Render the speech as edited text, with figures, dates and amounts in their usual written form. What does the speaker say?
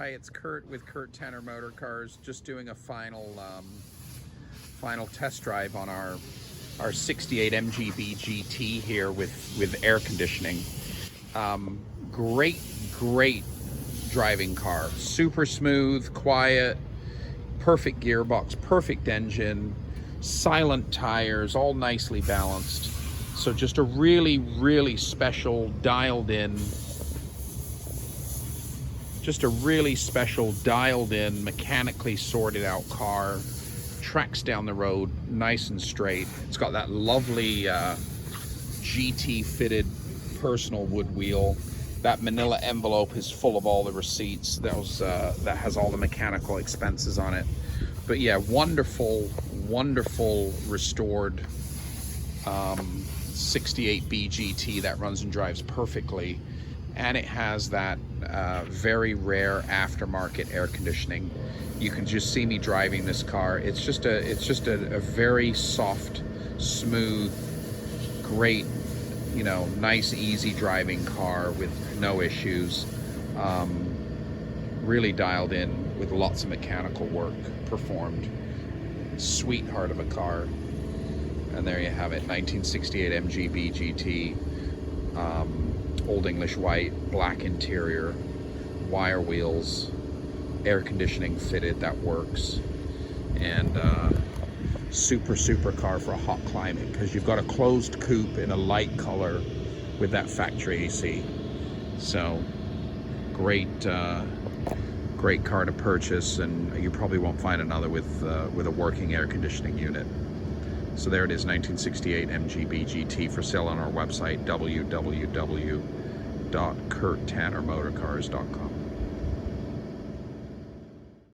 Hi, it's Kurt with Kurt Tanner Motor Cars, just doing a final test drive on our 68 MGB GT here with air conditioning. Great driving car. Super smooth, quiet, perfect gearbox, perfect engine, silent tires, all nicely balanced. So just a really special dialed in mechanically sorted out car. Tracks down the road nice and straight. It's got that lovely GT fitted personal wood wheel. That manila envelope is full of all the receipts. That has all the mechanical expenses on it. But yeah, wonderful restored 68 BGT that runs and drives perfectly. And it has that very rare aftermarket air conditioning. You can just see me driving this car. It's just a very soft, smooth, great, nice, easy driving car with no issues. Really dialed in with lots of mechanical work performed. Sweetheart of a car. And there you have it, 1968 MGB GT. Old English white, black interior, wire wheels, air conditioning fitted that works, and super car for a hot climate, because you've got a closed coupe in a light color with that factory AC. So great car to purchase, and you probably won't find another with a working air conditioning unit. So there it is, 1968 MGB GT, for sale on our website, www.kurttannermotorcars.com.